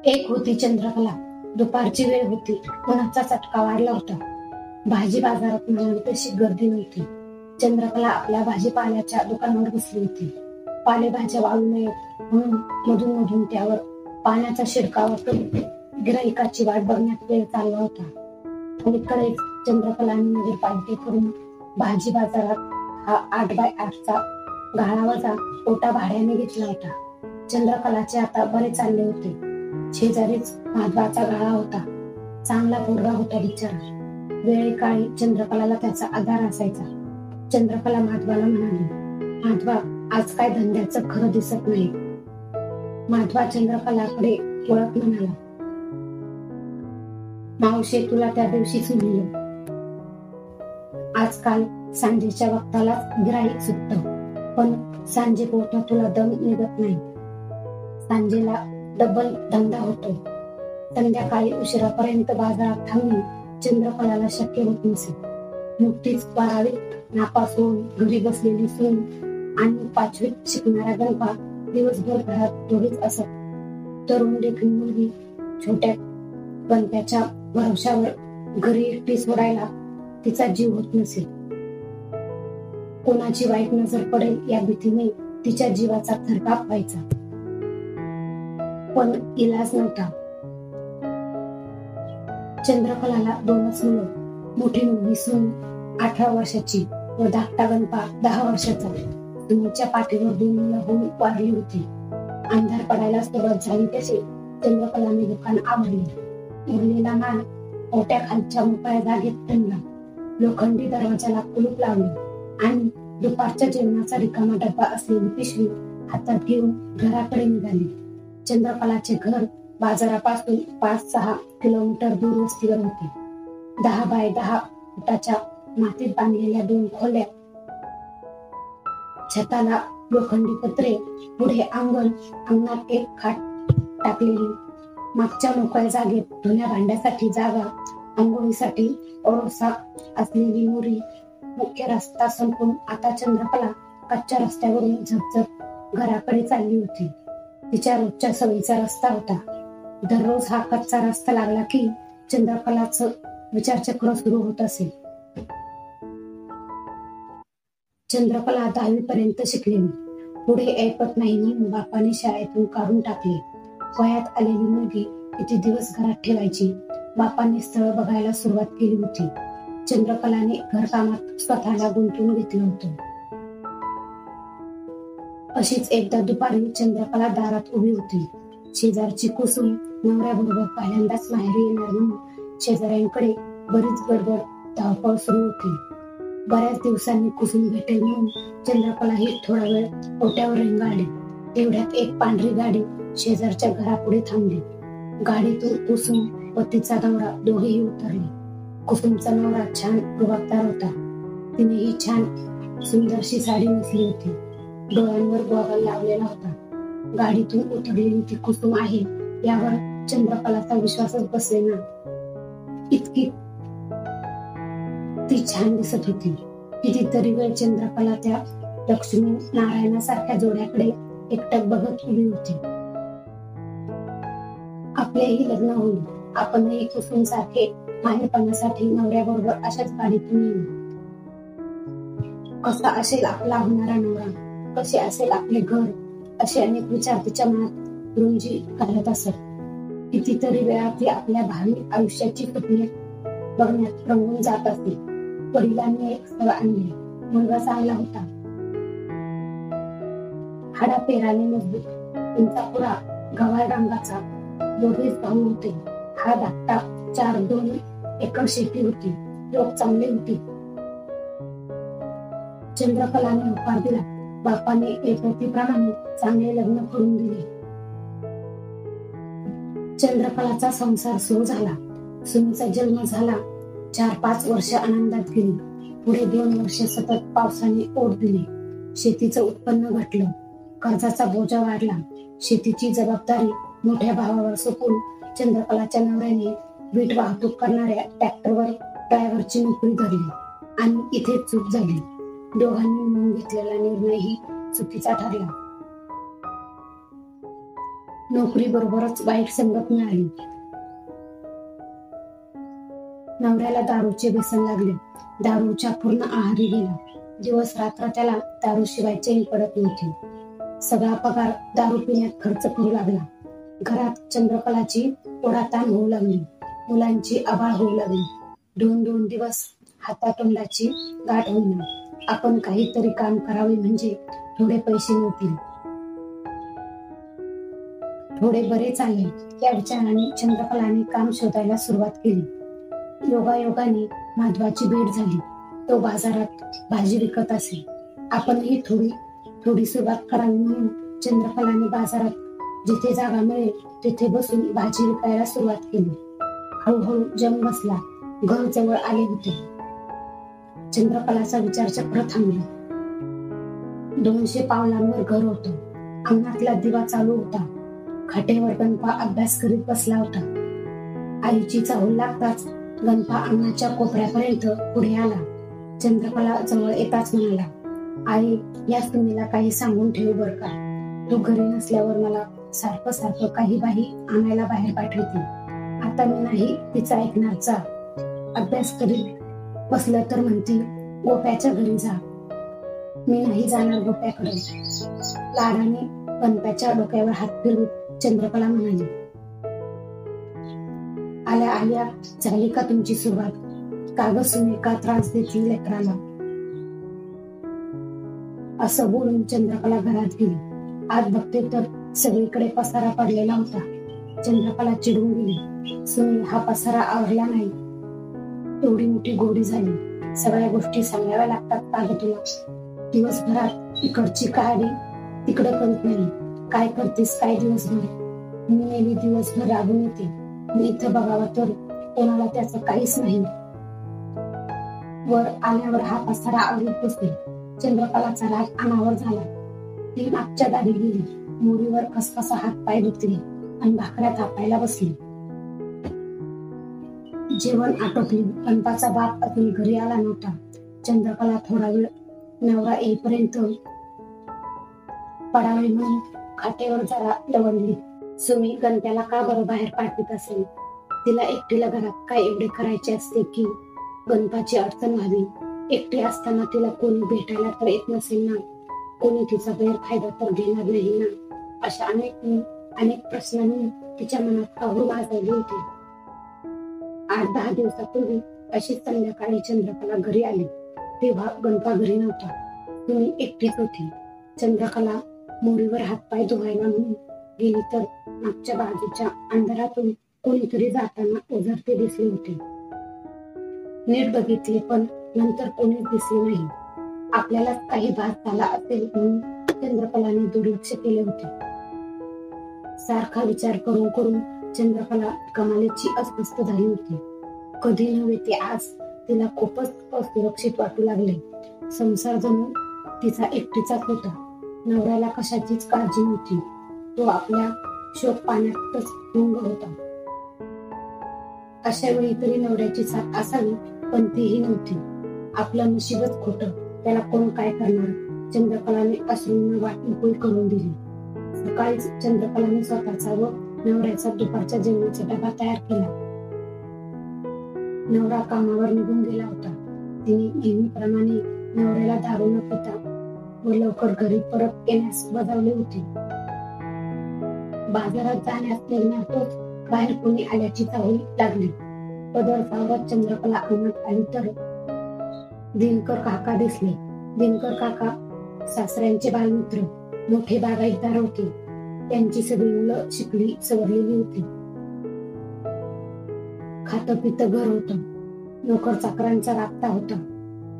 एक होती चंद्रकला. दुपारची वेळ होती. उन्हाचा चटका वाढला होता. भाजी बाजारात म्हणावी तशी गर्दी नव्हती. चंद्रकला आपल्या भाजीपाल्याच्या दुकानावर बसली होती. पालेभाज्या वाळू नयेत म्हणून मधून मधून त्यावर पाण्याचा शिडकावा करून गिराईकाची वाट बघण्यात वेळ चालला होता. अलीकडेच चंद्रकलाने नगरपालिकेकडून भाजी बाजारात हा 8x8चा गाळा वजा ओटा भाड्याने घेतला होता. चंद्रकलाचे आता बरे चालले होते. शेजारीच माधवाचा गाळा होता. चांगला पोरगा होता बिचारा. वेळेकाळी चंद्रकलाला त्याचा आधार असायचा. चंद्रकला माधवाला म्हणाली, माधवा, आज काय धंद्याचं खरं दिसत नाही. माधवा चंद्रकलाकडे वळत म्हणाला, मावशे, तुला त्या दिवशीच म्हणलं, आजकाल सांजेच्या वक्तालाच गिराईक सुटतं, पण सांजे पोटा तुला दम निघत नाही. सांजेला डबल धंदा होतो. संध्याकाळी उशिरापर्यंत बाजारात थांबणे चंद्रकलाला शक्य होत नसे. नुकतीच 12वीत नापास होऊन घरी बसलेली सून आणि 5वीत शिकणारा गणपा दिवसभर घरात दोघेच असत. तरुण देखील मुलगी छोट्या गणप्याच्या भरवशावर घरी एकटी सोडायला तिचा जीव होत नसे. कोणाची वाईट नजर पडेल या भीतीने तिच्या जीवाचा थरकाप व्हायचा. पण इलाज नव्हता. चंद्रकलाला 2च मुलं. मोठी मुलगी सून 18 वर्षाची व धाकटा गणपा 10 वर्षाचा. सुनेच्या पाठीवर 2 मुलं होऊन वाढली होती. अंधार पडायला सुरुवात झाली तसे चंद्रकलाने दुकान आवडले. उरलेला माल ओट्याखालच्या मोकळ्या जागेत ठेवला. लोखंडी दरवाजाला कुलूप लावले आणि दुपारच्या जेवणाचा रिकामा डब्बा असलेली पिशवी हातात घेऊन घराकडे निघाली. चंद्रकलाचे घर बाजारापासून 5-6 किलोमीटर दूर वस्तीवर होते. 10x10 फुटाच्या मातीत बांधलेल्या 2 खोल्या, छताला लोखंडी पत्रे, पुढे अंगण, अंगणात एक खाट टाकलेली, मागच्या मोकळ्या जागेत धुण्या भांड्यासाठी जागा, आंघोळीसाठी ओरोसा असलेली मोरी. मुख्य रस्ता संपून आता चंद्रकला कच्च्या रस्त्यावरून झपझप घराकडे चालली होती. तिच्या रोजच्या सवयीचा रस्ता होता. दररोज हा कच्चा रस्ता लागला की चंद्रकलाच विचारचक्र सुरू होत असे. चंद्रकला 10वी पर्यंत शिकलेली. पुढे ऐपत नाही म्हणून बापाने शाळेतून काढून टाकले. वयात आलेली मुलगी किती दिवस घरात ठेवायची. बापाने स्थळ बघायला सुरुवात केली होती. चंद्रकलाने घरकामात स्वतःला गुंतवून घेतलं होतं. अशीच एकदा दुपारी चंद्रकला दारात उभी होती. शेजारची कुसुम नवऱ्याबरोबर पहिल्यांदाच माहेरी येणार म्हणून शेजाऱ्यांकडे बरीच गडबड धावपळ सुरू होती. बऱ्याच दिवसांनी कुसुम भेटेल म्हणून चंद्रकलाही थोडा वेळ ओट्यावर रेंगाळली. तेवढ्यात एक पांढरी गाडी शेजारच्या घरापुढे थांबली. गाडीतून कुसुम व तिचा नवरा दोघेही उतरले. कुसुमचा नवरा छान रुबाबदार होता. तिनेही छान सुंदरशी साडी नेसली होती. डोळ्यांवर गॉगल लावलेला होता. गाडीतून उतरलेली ती कुसुम आहे यावर चंद्रकलाचा विश्वासच बसेना. इतकी ती छान दिसत होती. कितीतरी वेळ चंद्रकला त्या लक्ष्मी नारायणासारख्या जोड्याकडे एकटक बघत उभी होती. आपलेही लग्न होईल. आपणही कुसुम सारखे माहेरपणासाठी नवऱ्याबरोबर अशाच गाडीतून येऊ. कसा असेल आपला होणारा नवरा, कसे असेल आपले घर, असे अनेक विचार तिच्या मनात रुंजी घालत असत. कितीतरी वेळा ती आपल्या भावी आयुष्याची स्वप्ने बघण्यात रंगून जात असे. वडिलांनी एक स्थळ आणले. मुलगा चांगला होता. हाडा पेराने मजबूत, त्यांचा पुरा गव्हाळ रंगाचा. दोघेच भाऊ होते. हा धाकटा. 4-2 एकर शेती होती. लोक चांगले होते. चंद्रकलाने होकार दिला. बापाने ऐपतीप्रमाणे चांगले लग्न करून दिले. चंद्रकलाचा संसार सुरू झाला. सुनेचा जन्म झाला. 4-5 वर्ष आनंदात गेली. पुढे 2 वर्ष सतत पावसाने ओढ दिली. शेतीचं उत्पन्न घटलं. कर्जाचा बोजा वाढला. शेतीची जबाबदारी मोठ्या भावावर सोपवून चंद्रकलाच्या नवऱ्याने वीट वाहतूक करणाऱ्या ट्रॅक्टरवर ड्रायव्हरची नोकरी धरली. आणि इथे चूक झाली. दोघांनी मिळून घेतलेला निर्णयही चुकीचा ठरला. नोकरी बरोबरच वाईट संगत मिळाली. नवऱ्याला दारूचे व्यसन लागले. दारूच्या पूर्ण आहारी गेला. दिवस रात्र त्याला दारूशिवाय चैन पडत नव्हती. सगळा पगार दारू पिण्यात खर्च करू लागला. घरात चंद्रकलाची ओढाताण होऊ लागली. मुलांची आबाळ होऊ लागली. 2-2 दिवस हातातोंडाची गाठ होईना. आपण काहीतरी काम करावे म्हणजे थोडे पैसे मिळतील, थोडे बरे चालेल या विचाराने चंद्रकलाने काम शोधायला सुरुवात केली. योगायोगाने माधवाची भेट झाली. तो बाजारात भाजी विकत असे. आपणही थोडी सुरुवात करावी म्हणून चंद्रकलाने बाजारात जिथे जागा मिळेल तिथे बसून भाजी विकायला सुरुवात केली. हळूहळू जम बसला. घर जवळ आले होते. चंद्रकलाचा विचारचक्र थांबला. 200 पावलांवर घर होतं. अंगणातला दिवा चालू होता. खाटेवर गणपा अभ्यास करीत बसला होता. आईची चाहूल लागताच गणपा अंगणाच्या कोपऱ्यापर्यंत पुढे आला. चंद्रकला जवळ येताच म्हणाला, आई, या सुनेला काही सांगून ठेव बर का. तू घरी नसल्यावर मला सारखं सारखं काही बाही आणायला बाहेर पाठवते. आता मी नाही तिचा ऐकणार. जा. अभ्यास करीत बसलं तर म्हणती गोप्याच्या घरी जा. मी नाही जाणार गोप्याकडे. लाडाने गणप्याच्या डोक्यावर हात फिरवत चंद्रकला म्हणाली, आल्या आल्या झाली का तुमची सुरुवात? कागद सुने का त्रास देतील लेकराला? असं बोलून चंद्रकला घरात गेली. आज बघते तर सगळीकडे पसारा पडलेला होता. चंद्रकला चिडून गेली. सुने, हा पसारा आवरला नाही. एवढी मोठी गोडी झाली. सगळ्या गोष्टी सांगाव्या लागतात का ग तुला? दिवसभरात इकडची काडी तिकडं करीत नाही. काय करतेस काय दिवसभर? मी नेहमी दिवसभर राबून येते. मी इथं बघावं तर कोणाला त्याचं काहीच नाही. वर आल्यावर हा पसारा आवरीत बसते. चंद्रकलाचा राग अनावर झाला. ती मागच्या दारी गेली. मोरीवर खसखसा हात पाय धुतले आणि भाकऱ्या थापायला बसली. जेवण आटोपले. गणपाचा बाप अजून घरी आला नव्हता. चंद्रकला थोडा वेळ नवरा येईपर्यंत पडावे म्हणून खाटेवर जरा लवंडली. सुमी गणप्याला का बरं बाहेर पाठवत असेल? तिला एकटीला घरात काय एवढे करायचे असते की गणपाची अडचण व्हावी? एकटी असताना तिला कोणी भेटायला तर येत नसेल ना? कोणी तिचा गैरफायदा तर घेणार नाही ना? अशा अनेक प्रश्नांनी तिच्या मनात काहूर वाजवली होती. 8-10 दिवसापूर्वी अशीच संध्याकाळी चंद्रकला घरी आली. तेव्हा गणपा घरी नव्हता. तुम्ही एकटीच होती. चंद्रकला मोरीवर हातपाय धुवायला म्हणून गेली तर मागच्या बाजूच्या अंधारातून कोणीतरी जाताना ओझरते दिसले होते. नीट बघितले पण नंतर कोणीच दिसले नाही. आपल्याला काही भास झाला असेल म्हणून चंद्रकलाने दुर्लक्ष केले होते. सारखा विचार करून करून चंद्रकला कमालीची अस्वस्थ झाली होती. कधी नव्हे ते आज तिला खूपच असुरक्षित वाटू लागले. संसार जणू तिचा एकटीचाच होता. नवऱ्याला कशाचीच काळजी नव्हती. तो आपल्या शोक पाण्यातच गुंग होता. अशा वेळी तरी नवऱ्याची साथ असावी पण तीही नव्हती. आपलं नशीबच खोटं. त्याला कोण काय करणार? चंद्रकलाने अश्रूंना वाट मोकळी करून दिली. सकाळीच चंद्रकलाने स्वतःचा व नवऱ्याचा दुपारच्या जेवणाचा डबा तयार केला. नवरा कामावर निघून गेला होता. तिने नेहमीप्रमाणे नवऱ्याला दारू न पिता व लवकर घरी परत येण्यास बजावले होते. बाजारात जाण्यास निघणारच बाहेर कोणी आल्याची चाहूल लागली. पदर सावरत चंद्रकला अंगणात आली तर दिनकर काका दिसले. दिनकर काका सासऱ्यांचे बालमित्र, मोठे बागायतदार होते. त्यांची सगळी मुलं शिकली सवरलेली होती. खातं पितं घर होतं. नोकर चाकरांचा राबता होता.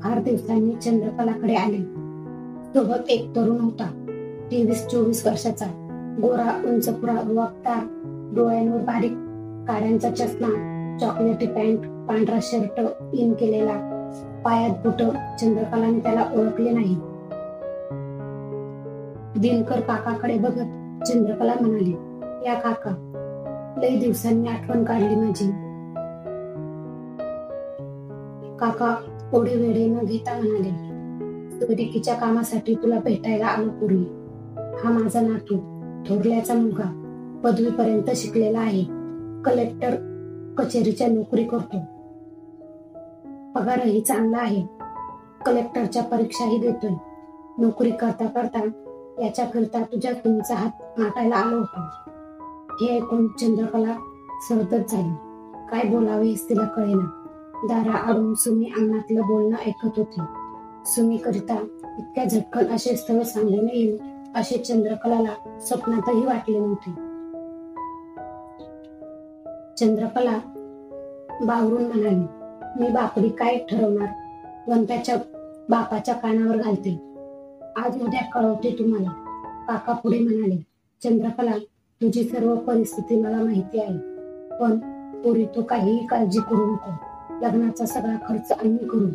फार दिवसांनी चंद्रकलाकडे आले. सोबत एक तरुण होता. 23-24 वर्षाचा, गोरा, उंचपुरा, रुवाबदार, डोळ्यांवर बारीक काड्यांचा चष्मा, चॉकलेटी पॅन्ट, पांढरा शर्ट इन केलेला, पायात बुट. चंद्रकलाने त्याला ओळखले नाही. दिनकर काकाकडे बघत चंद्रकला म्हणाली, या काका, लई दिवसांनी आठवण काढली माझी. काका ओढे वेढे न घेता म्हणाले, सुरिकीच्या कामासाठी तुला भेटायला आलो पूर्वी. हा माझा नातू, थोरल्याचा मुलगा, पदवीपर्यंत शिकलेला आहे. कलेक्टर कचेरीच्या नोकरी करतो. पगारही चांगला आहे. कलेक्टरच्या परीक्षाही देतोय. नोकरी करता करता याच्याकरिता तुझ्या सुमीचा हात मागायला आलो होतो. हे ऐकून चंद्रकला सरदच झाली. काय बोलावे हेच तिला कळेना. दाराआडून सुमी अंगणातलं बोलणं ऐकत होती. सुमीकरिता इतक्या झटकन असे स्थळ सांगून येईल असे चंद्रकलाला स्वप्नातही वाटले नव्हते. चंद्रकला बावरून म्हणाली, मी बापडी काय ठरवणार? गणप्याच्या बापाच्या कानावर घालते. आज उद्या कळवते तुम्हाला. काका पुढे म्हणाले, चंद्रकला, तुझी सर्व परिस्थिती मला माहिती आहे. पण पोरी तू काहीही काळजी करू नको. लग्नाचा सगळा खर्च आम्ही करू.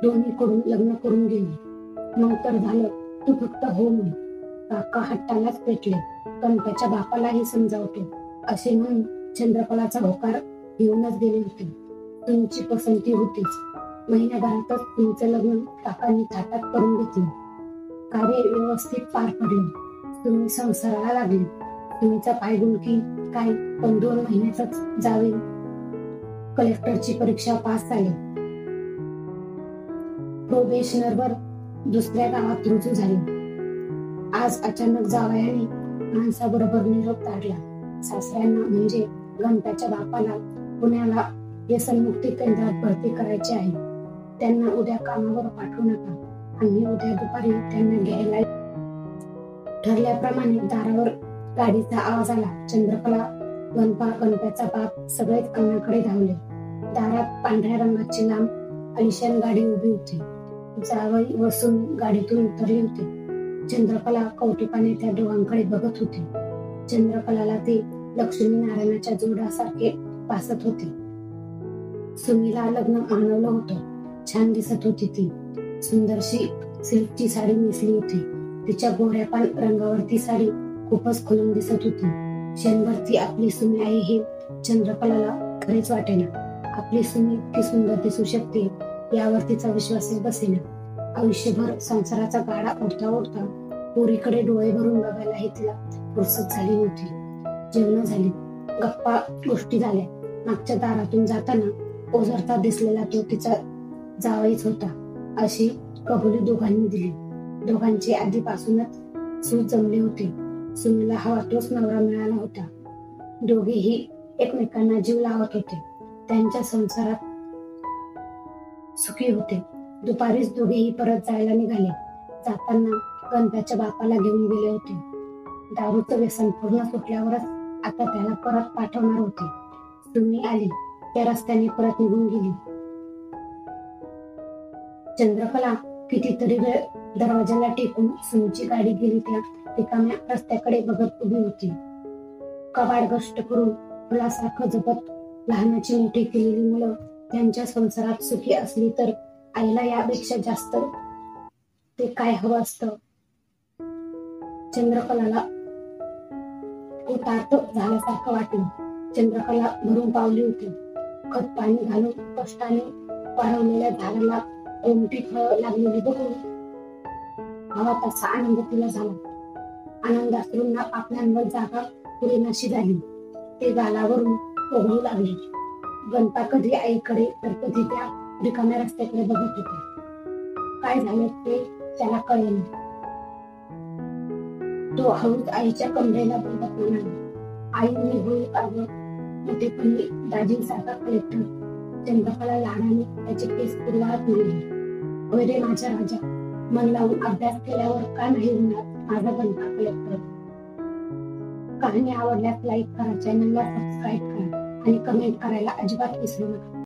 दोन्हीकडून लग्न करून घेऊ. मग तर झालं, तू फक्त हो म्हण. काका हट्टालाच पेटले. गणप्याच्या बापालाही समजावतो असे म्हणून चंद्रकलाचा होकार घेऊनच गेले होते. तुमची पसंती होतीच. महिन्याभरातच तुमचं लग्न काकांनी थाटात करून घेतलं. कार्य व्यवस्थित पार पडलं. तुम्ही संसाराला लागले. तुमचा पायगुणकी काय, पण 2 महिन्यातच जावे कलेक्टरची परीक्षा पास झाली. प्रोबेशनरवर दुसऱ्या गावात रुजू झाले. आज अचानक जावयाने माणसाबरोबर निरोप काढला. सासऱ्यांना म्हणजे गणप्याच्या बापाला पुण्याला व्यसनमुक्ती केंद्रात भरती करायचे आहे. त्यांना उद्या कामावर पाठवू नका. आम्ही उद्या दुपारी त्यांना घ्यायला. ठरल्याप्रमाणे दारावर गाडीचा आवाज आला. चंद्रकला, गणप्याचा बाप सगळेच अन्नाकडे धावले. दारात पांढऱ्या रंगाची लांब आलिशान गाडी उभी होती. जावई वसून गाडीतून उतरले होते. चंद्रकला कौतुकाने त्या दोघांकडे बघत होती. चंद्रकलाला ते लक्ष्मी नारायणाच्या जोडासारखे भासत होते. सुमीला लग्न मानवलं होतं. छान दिसत होती ती. सुंदरशी सिल्कची साडी नेसली होती. तिच्या गोऱ्यापान रंगावरती साडी खूपच खुलून दिसत होती. क्षणभर ती आपली सुमी आहे हे चंद्रकलाला खरेच वाटेना. आपली सुमी इतकी सुंदर दिसू शकते यावर तिचा विश्वासच बसेना. आयुष्यभर संसाराचा गाडा ओढता ओढता पोरीकडे डोळे भरून बघायलाही तिला फुरसत झाली नव्हती. जेवण झाली. गप्पा गोष्टी झाल्या. मागच्या दारातून जाताना ओझरता दिसलेला तो तिचा जावईच होता अशी कबुली दोघांनी दिली. दोघांचे आधीपासूनच सूत जमले होते. सुमीला हवा तोच नवरा मिळाला होता. दोघेही एकमेकांना जीव लावत होते. त्यांच्या संसारात सुखी होते. दुपारीच दोघेही परत जायला निघाले. जाताना गणप्याच्या बापाला घेऊन गेले होते. दारूचं व्यसन पूर्ण सुटल्यावरच आता त्याला परत पाठवणार होते. सुमी आली. त्या रस्त्याने परत निघून गेली. चंद्रकला कितीतरी वेळ दरवाजाला टेकून सुमीची गाडी गेली त्या रिकाम्या रस्त्याकडे बघत उभी होती. कबाड गष्ट करून फुलासारखं जपत लहानाची मोठी केलेली मुलं त्यांच्या संसारात सुखी असली तर आईला यापेक्षा जास्त ते काय हवं असतं. चंद्रकलाला उतारत झाल्यासारखं वाटलं. चंद्रकला भरून पावली होती. खत पाणी घालून कष्टाने वाढवलेल्या झाडाला रोमटी फळं लागलेली बघून हवा तसा आनंद तिला झाला. आनंदाश्रूंना पापण्यांवर जागा पुरेनाशी झाली. ते गालावरून ओघळू लागले. गणपा कधी आईकडे तर कधी त्या रिकाम्या रस्त्याकडे बघत होते. काय झालं ते त्याला कळेना. तो हळूच आईच्या कमरेला बघत म्हणाला, आई मी होईल अगं मोठेपणी दाजींसारखा कलेक्टर. चंद्रकला लाडाने त्याचे केस पुरवात मिळाले. होय रे माझ्या राजा, मन लावून अभ्यास केल्यावर का नाही होणार माझा गणपा कलेक्टर. कहाणी आवडल्यास लाईक करा, चॅनलला सबस्क्राईब करा आणि कमेंट करायला अजिबात विसरू नका.